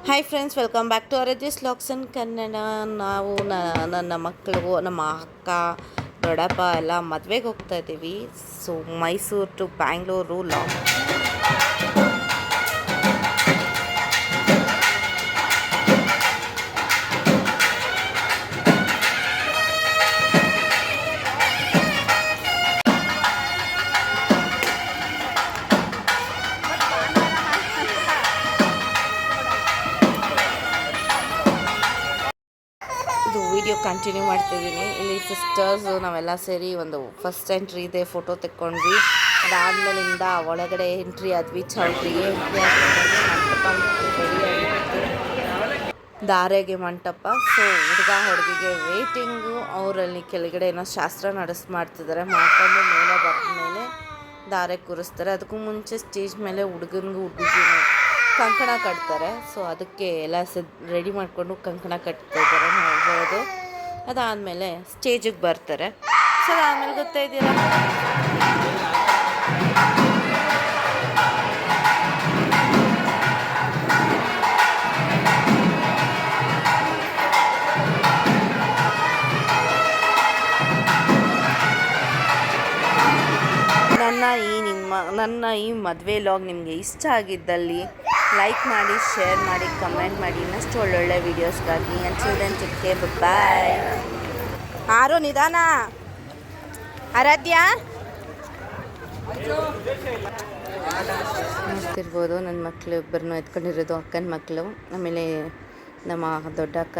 Hi friends, welcome back to Aradhya's vlogs in Kannada. ನಾವು ನನ್ನ ಮಕ್ಕಳು, ನಮ್ಮ ಅಕ್ಕ, ದೊಡ್ಡಪ್ಪ ಎಲ್ಲ ಮದುವೆಗೆ ಹೋಗ್ತಾ ಇದ್ದೀವಿ. So Mysuru to Bangalore long. ಇದು ವಿಡಿಯೋ ಕಂಟಿನ್ಯೂ ಮಾಡ್ತಿದ್ದೀನಿ. ಇಲ್ಲಿ ಸಿಸ್ಟರ್ಸು ನಾವೆಲ್ಲ ಸೇರಿ ಒಂದು ಫಸ್ಟ್ ಎಂಟ್ರಿ ಇದೆ, ಫೋಟೋ ತೆಕ್ಕೊಂಡ್ವಿ. ಅದಾದಮೇಲಿಂದ ಒಳಗಡೆ ಎಂಟ್ರಿ ಆದ್ವಿ. ಚೌಟ್ರಿಗೆ ಎಂಟ್ರಿ ಆದ್ಮೇಲೆ ಮಂಟಪ ದಾರೆಗೆ ಮಂಟಪ. ಸೊ ಹುಡುಗ ಹುಡುಗಿಗೆ ವೇಟಿಂಗು. ಅವರಲ್ಲಿ ಕೆಳಗಡೆ ಏನೋ ಶಾಸ್ತ್ರ ಮಾಡ್ತಿದ್ದಾರೆ. ಮಾಡ್ಕೊಂಡು ಮೇಲೆ ಬಂದ ಮೇಲೆ ದಾರೆ ಕೂರಿಸ್ತಾರೆ. ಅದಕ್ಕೂ ಮುಂಚೆ ಸ್ಟೇಜ್ ಮೇಲೆ ಹುಡುಗನಿಗೂ ಹುಡುಗಿನೂ ಕಂಕಣ ಕಟ್ತಾರೆ. ಸೊ ಅದಕ್ಕೆ ಎಲ್ಲ ರೆಡಿ ಮಾಡಿಕೊಂಡು ಕಂಕಣ ಕಟ್ತಾ ಇದ್ದಾರೆ ನೋಡ್ಬೋದು. ಅದಾದಮೇಲೆ ಸ್ಟೇಜಿಗೆ ಬರ್ತಾರೆ. ಸೊ ಅದಾದಮೇಲೆ ಗೊತ್ತಾಯಿದ್ದೀರಾ, ನನ್ನ ಈ ಮದುವೆ ಲಾಗ್ ನಿಮಗೆ ಇಷ್ಟ ಆಗಿದ್ದಲ್ಲಿ ಲೈಕ್ ಮಾಡಿ, ಶೇರ್ ಮಾಡಿ, ಕಮೆಂಟ್ ಮಾಡಿ. ಇನ್ನಷ್ಟು ಒಳ್ಳೊಳ್ಳೆ ವೀಡಿಯೋಸ್ಗಾಗಿ. ಅಂಟಿಲ್ ದೆನ್ ಟೇಕ್ ಕೇರ್, ಬಾಯ್. ಆರೋ ನಿಧಾನ. ಆರಾಧ್ಯ ನೋಡ್ತಿರ್ಬೋದು, ನನ್ನ ಮಕ್ಕಳು ಇಬ್ಬರನ್ನು ಎತ್ಕೊಂಡಿರೋದು ಅಕ್ಕನ ಮಕ್ಕಳು. ಆಮೇಲೆ ನಮ್ಮ ದೊಡ್ಡ ಅಕ್ಕ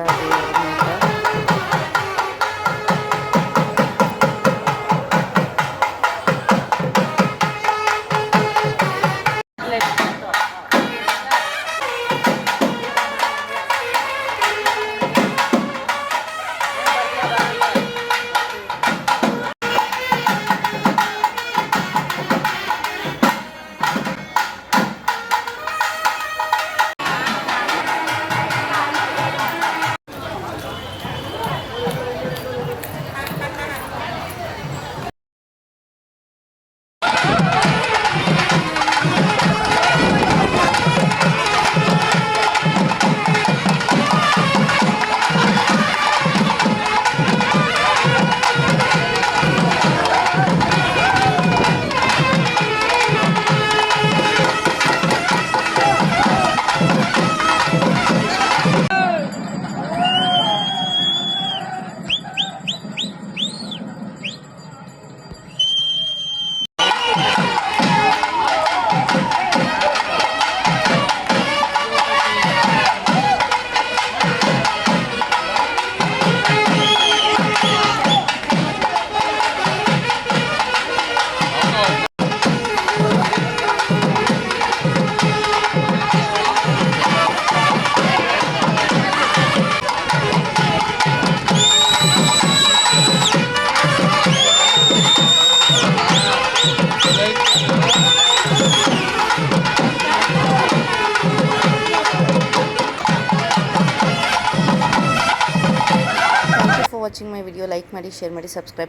ವಾಚಿಂಗ್ ಮೈ ವಿಡಿಯೋ. ಲೈಕ್ ಮಾಡಿ, ಶೇರ್ ಮಾಡಿ, ಸಬ್ಸ್ಕ್ರೈಬ್ ಮಾಡಿ.